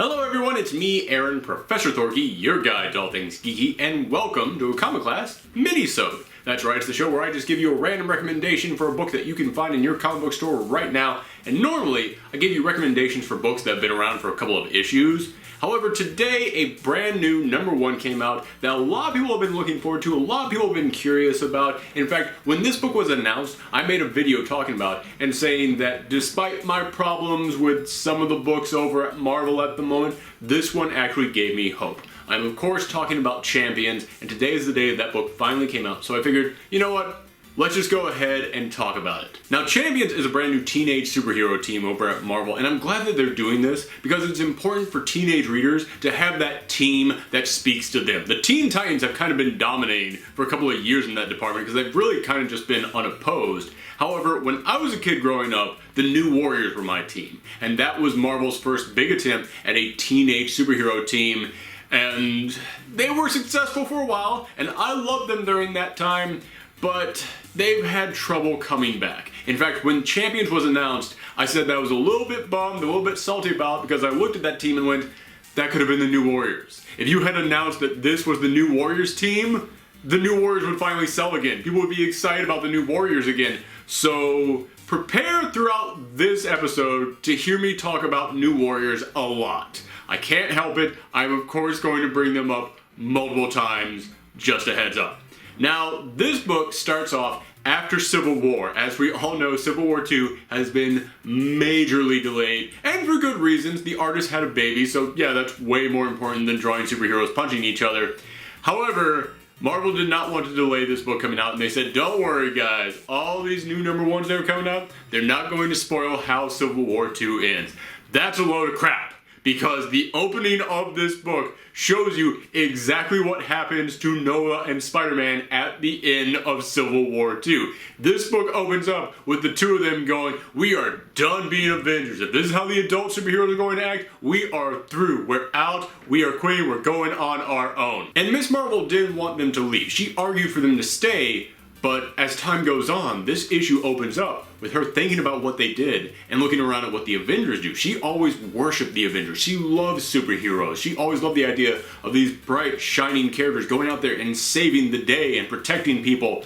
Hello everyone, it's me, Aaron, Professor Thorky, your guide to all things geeky, and welcome to a Comic Class-Minisode. That's right, it's the show where I just give you a random recommendation for a book that you can find in your comic book store right now, and normally I give you recommendations for books that have been around for a couple of issues. However, today a brand new #1 came out that a lot of people have been looking forward to, a lot of people have been curious about. In fact, when this book was announced, I made a video talking about it and saying that despite my problems with some of the books over at Marvel at the moment, this one actually gave me hope. I'm of course talking about Champions, and today is the day that book finally came out, so I figured, you know what? Let's just go ahead and talk about it. Now, Champions is a brand new teenage superhero team over at Marvel, and I'm glad that they're doing this because it's important for teenage readers to have that team that speaks to them. The Teen Titans have kind of been dominating for a couple of years in that department because they've really kind of just been unopposed. However, when I was a kid growing up, the New Warriors were my team, and that was Marvel's first big attempt at a teenage superhero team, and they were successful for a while, and I loved them during that time, but they've had trouble coming back. In fact, when Champions was announced, I said that I was a little bit bummed, a little bit salty about it because I looked at that team and went, that could have been the New Warriors. If you had announced that this was the New Warriors team, the New Warriors would finally sell again. People would be excited about the New Warriors again. So prepare throughout this episode to hear me talk about New Warriors a lot. I can't help it. I'm of course going to bring them up multiple times, just a heads up. Now, this book starts off after Civil War. As we all know, Civil War II has been majorly delayed, and for good reasons. The artist had a baby, so yeah, that's way more important than drawing superheroes punching each other. However, Marvel did not want to delay this book coming out, and they said, don't worry guys, all these new #1s that are coming out, they're not going to spoil how Civil War II ends. That's a load of crap, because the opening of this book shows you exactly what happens to Noah and Spider-Man at the end of Civil War II. This book opens up with the two of them going, we are done being Avengers. If this is how the adult superheroes are going to act, we are through. We're out, we are quitting, we're going on our own. And Miss Marvel didn't want them to leave. She argued for them to stay, but as time goes on, this issue opens up with her thinking about what they did and looking around at what the Avengers do. She always worshipped the Avengers. She loves superheroes. She always loved the idea of these bright, shining characters going out there and saving the day and protecting people.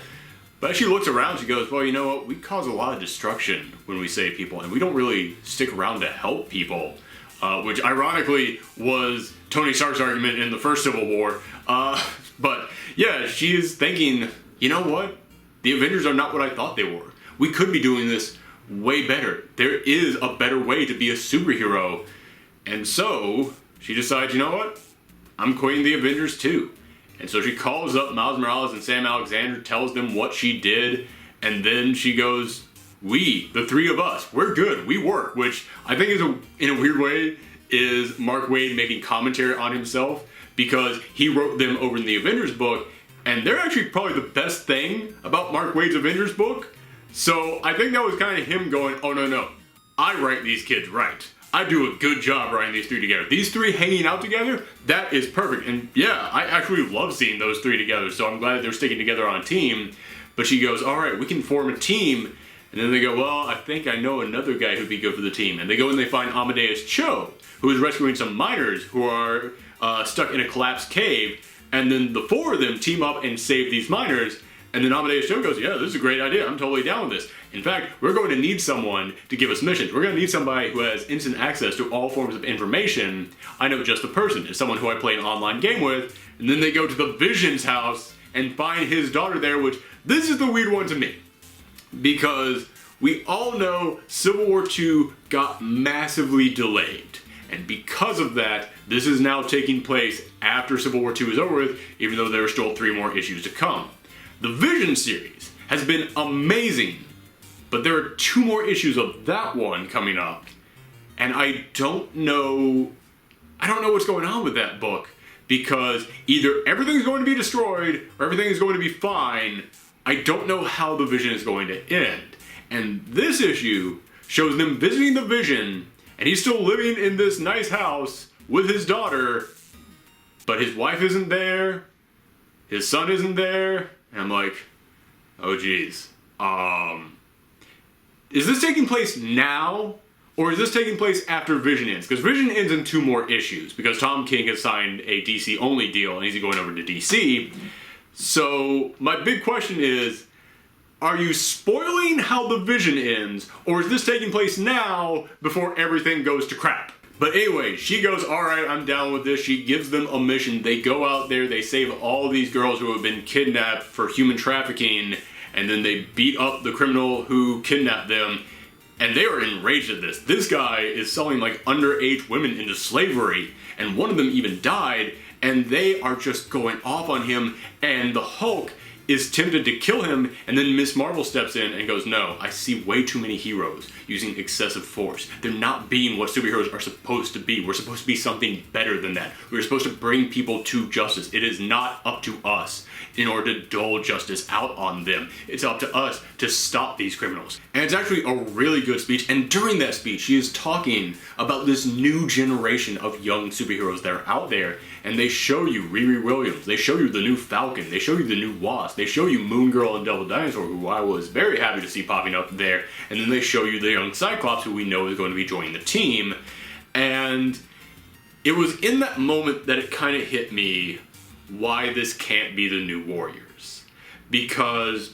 But as she looks around, she goes, well, you know what? We cause a lot of destruction when we save people, and we don't really stick around to help people. Which ironically was Tony Stark's argument in the first Civil War. But yeah, she is thinking, you know what? The Avengers are not what I thought they were. We could be doing this way better. There is a better way to be a superhero. And so she decides, you know what? I'm quitting the Avengers too. And so she calls up Miles Morales and Sam Alexander, tells them what she did, and then she goes, we, the three of us, we're good, we work, which I think is, in a weird way, is Mark Waid making commentary on himself, because he wrote them over in the Avengers book, and they're actually probably the best thing about Mark Waid's Avengers book. So I think that was kind of him going, oh no, I write these kids right. I do a good job writing these three together. These three hanging out together, that is perfect. And yeah, I actually love seeing those three together, so I'm glad they're sticking together on a team. But she goes, all right, we can form a team. And then they go, well, I think I know another guy who'd be good for the team. And they go and they find Amadeus Cho, who is rescuing some miners who are stuck in a collapsed cave. And then the four of them team up and save these miners. And then Amadeus Cho goes, yeah, this is a great idea. I'm totally down with this. In fact, we're going to need someone to give us missions. We're going to need somebody who has instant access to all forms of information. I know just a person. It's someone who I play an online game with. And then they go to the Vision's house and find his daughter there, which this is the weird one to me. Because we all know Civil War II got massively delayed. And because of that, this is now taking place after Civil War II is over with, even though there are still 3 more issues to come. The Vision series has been amazing, but there are 2 more issues of that one coming up, and I don't know what's going on with that book, because either everything's going to be destroyed or everything is going to be fine. I don't know how the Vision is going to end. And this issue shows them visiting the Vision, and he's still living in this nice house with his daughter, but his wife isn't there, his son isn't there, and I'm like, oh geez. Is this taking place now, Or is this taking place after Vision ends? Because Vision ends in 2 more issues, because Tom King has signed a DC-only deal and he's going over to DC. So my big question is, are you spoiling how the Vision ends, or is this taking place now before everything goes to crap? But anyway, she goes, alright, I'm down with this. She gives them a mission. They go out there, they save all these girls who have been kidnapped for human trafficking, and then they beat up the criminal who kidnapped them. And they are enraged at this. This guy is selling like underage women into slavery, and one of them even died, and they are just going off on him, and the Hulk is tempted to kill him, and then Miss Marvel steps in and goes, no, I see way too many heroes using excessive force. They're not being what superheroes are supposed to be. We're supposed to be something better than that. We're supposed to bring people to justice. It is not up to us in order to dole justice out on them. It's up to us to stop these criminals. And it's actually a really good speech, and during that speech, she is talking about this new generation of young superheroes that are out there, and they show you Riri Williams, they show you the new Falcon, they show you the new Wasp, they show you Moon Girl and Devil Dinosaur, who I was very happy to see popping up there, and then they show you the young Cyclops, who we know is going to be joining the team. And it was in that moment that it kind of hit me why this can't be the New Warriors. Because,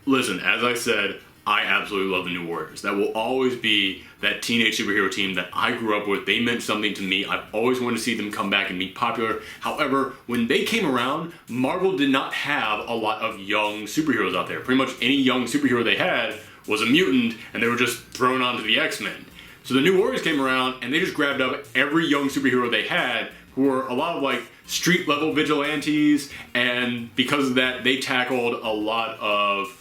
listen, as I said, I absolutely love the New Warriors. That will always be that teenage superhero team that I grew up with. They meant something to me. I've always wanted to see them come back and be popular. However, when they came around, Marvel did not have a lot of young superheroes out there. Pretty much any young superhero they had was a mutant, and they were just thrown onto the X-Men. So the New Warriors came around, and they just grabbed up every young superhero they had, who were a lot of like street level vigilantes, and because of that, they tackled a lot of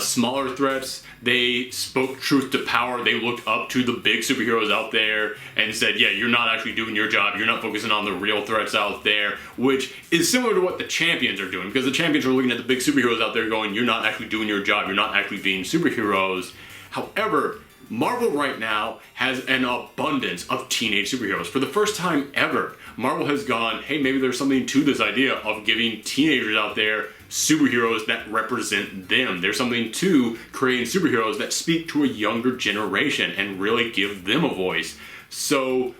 smaller threats. They spoke truth to power. They looked up to the big superheroes out there and said, yeah, you're not actually doing your job. You're not focusing on the real threats out there, which is similar to what the Champions are doing, because the Champions are looking at the big superheroes out there going, you're not actually doing your job. You're not actually being superheroes. However, Marvel right now has an abundance of teenage superheroes. For the first time ever, Marvel has gone, hey, maybe there's something to this idea of giving teenagers out there superheroes that represent them. There's something to creating superheroes that speak to a younger generation and really give them a voice. So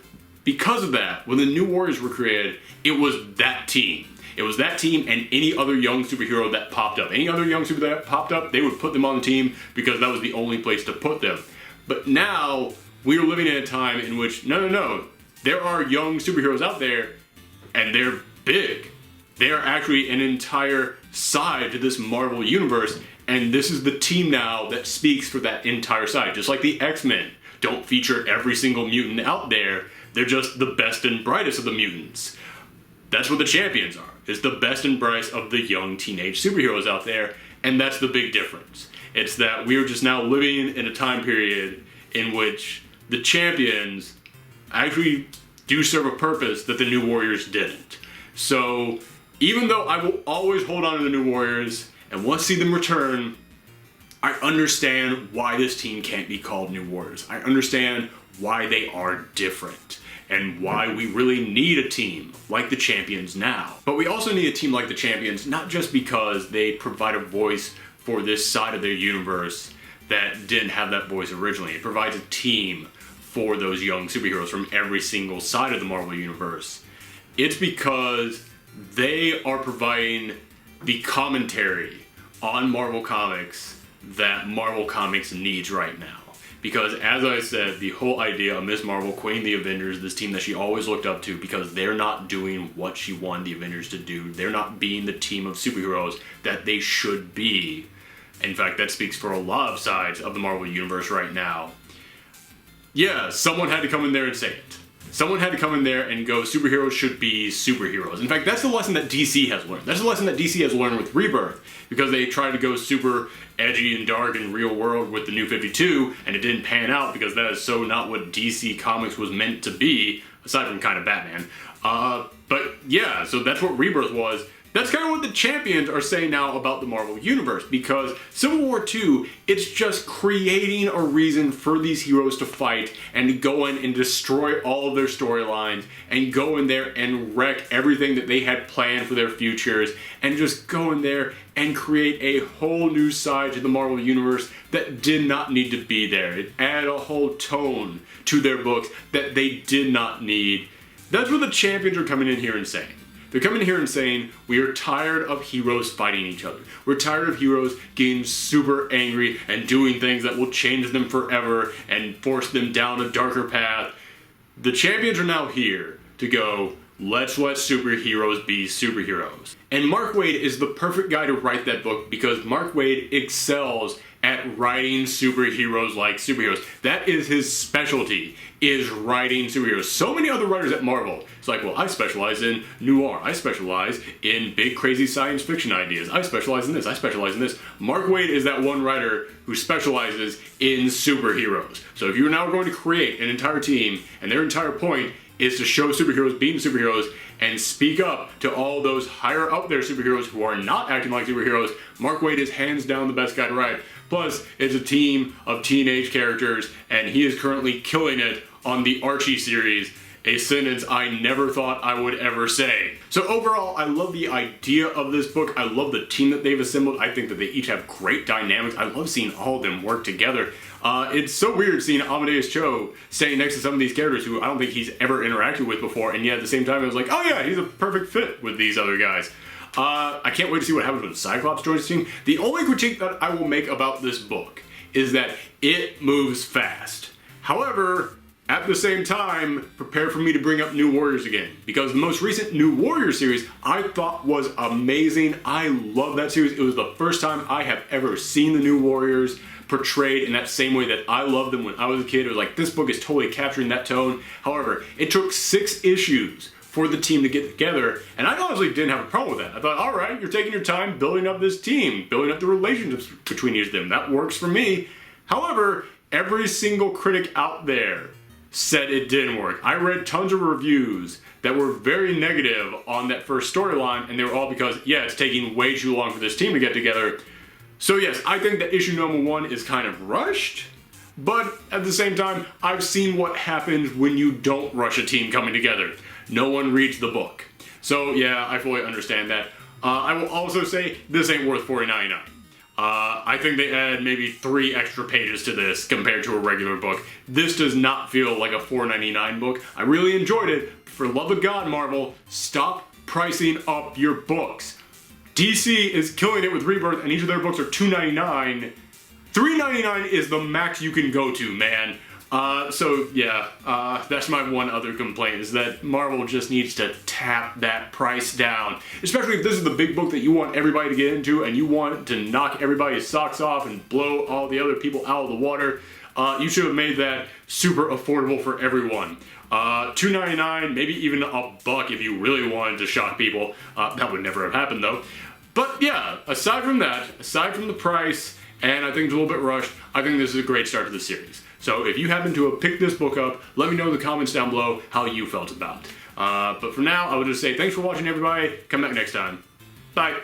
because of that, when the New Warriors were created, it was that team. It was that team and any other young superhero that popped up. Any other young superhero that popped up, they would put them on the team because that was the only place to put them. But now, we are living in a time in which, no, there are young superheroes out there, and they're big. They are actually an entire side to this Marvel universe, and this is the team now that speaks for that entire side. Just like the X-Men don't feature every single mutant out there, they're just the best and brightest of the mutants. That's what the Champions are, is the best and brightest of the young teenage superheroes out there, and that's the big difference. It's that we are just now living in a time period in which the Champions actually do serve a purpose that the New Warriors didn't. So even though I will always hold on to the New Warriors and want to see them return, I understand why this team can't be called New Warriors. I understand why they are different and why we really need a team like the Champions now. But we also need a team like the Champions, not just because they provide a voice for this side of their universe that didn't have that voice originally. It provides a team for those young superheroes from every single side of the Marvel universe. It's because they are providing the commentary on Marvel Comics that Marvel Comics needs right now. Because as I said, the whole idea of Ms. Marvel quitting the Avengers, this team that she always looked up to, because they're not doing what she wanted the Avengers to do. They're not being the team of superheroes that they should be. In fact, that speaks for a lot of sides of the Marvel Universe right now. Yeah, someone had to come in there and say it. Someone had to come in there and go, superheroes should be superheroes. In fact, that's the lesson that DC has learned. That's the lesson that DC has learned with Rebirth, because they tried to go super edgy and dark and real world with the New 52, and it didn't pan out because that is so not what DC Comics was meant to be, aside from kind of Batman. But yeah, so that's what Rebirth was. That's kind of what the champions are saying now about the Marvel Universe, because Civil War II, it's just creating a reason for these heroes to fight and to go in and destroy all of their storylines and go in there and wreck everything that they had planned for their futures and just go in there and create a whole new side to the Marvel Universe that did not need to be there. It added a whole tone to their books that they did not need. That's what the champions are coming in here and saying. They're coming here and saying, we are tired of heroes fighting each other. We're tired of heroes getting super angry and doing things that will change them forever and force them down a darker path. The champions are now here to go, let's let superheroes be superheroes. And Mark Waid is the perfect guy to write that book because Mark Waid excels at writing superheroes like superheroes. That is his specialty, is writing superheroes. So many other writers at Marvel, it's like, well, I specialize in noir, I specialize in big crazy science fiction ideas, I specialize in this, I specialize in this. Mark Waid is that one writer who specializes in superheroes. So if you're now going to create an entire team, and their entire point is to show superheroes being superheroes and speak up to all those higher up there superheroes who are not acting like superheroes, Mark Waid is hands down the best guy to write. Plus, it's a team of teenage characters, and he is currently killing it on the Archie series, a sentence I never thought I would ever say. So overall, I love the idea of this book. I love the team that they've assembled. I think that they each have great dynamics. I love seeing all of them work together. It's so weird seeing Amadeus Cho standing next to some of these characters who I don't think he's ever interacted with before, and yet at the same time it was like, oh yeah, he's a perfect fit with these other guys. I can't wait to see what happens when Cyclops joins the team. The only critique that I will make about this book is that it moves fast. However, at the same time, prepare for me to bring up New Warriors again, because the most recent New Warriors series I thought was amazing. I love that series. It was the first time I have ever seen the New Warriors portrayed in that same way that I loved them when I was a kid. It was like, this book is totally capturing that tone. However, it took 6 issues for the team to get together, and I honestly didn't have a problem with that. I thought, all right, you're taking your time building up this team, building up the relationships between each of them. That works for me. However, every single critic out there said it didn't work. I read tons of reviews that were very negative on that first storyline, and they were all because, yeah, it's taking way too long for this team to get together. So yes, I think that issue number 1 is kind of rushed, but at the same time, I've seen what happens when you don't rush a team coming together. No one reads the book. So yeah, I fully understand that. I will also say, this ain't worth $40.99. I think they add maybe 3 extra pages to this compared to a regular book. This does not feel like a $4.99 book. I really enjoyed it. For the love of God, Marvel, stop pricing up your books. DC is killing it with Rebirth, and each of their books are $2.99. $3.99 is the max you can go to, man. So yeah, that's my one other complaint, is that Marvel just needs to tap that price down. Especially if this is the big book that you want everybody to get into and you want to knock everybody's socks off and blow all the other people out of the water. You should have made that super affordable for everyone. $2.99, maybe even $1 if you really wanted to shock people. That would never have happened though. But yeah, aside from that, aside from the price, and I think it's a little bit rushed, I think this is a great start to the series. So if you happen to have picked this book up, let me know in the comments down below how you felt about it. But for now, I would just say thanks for watching, everybody. Come back next time. Bye.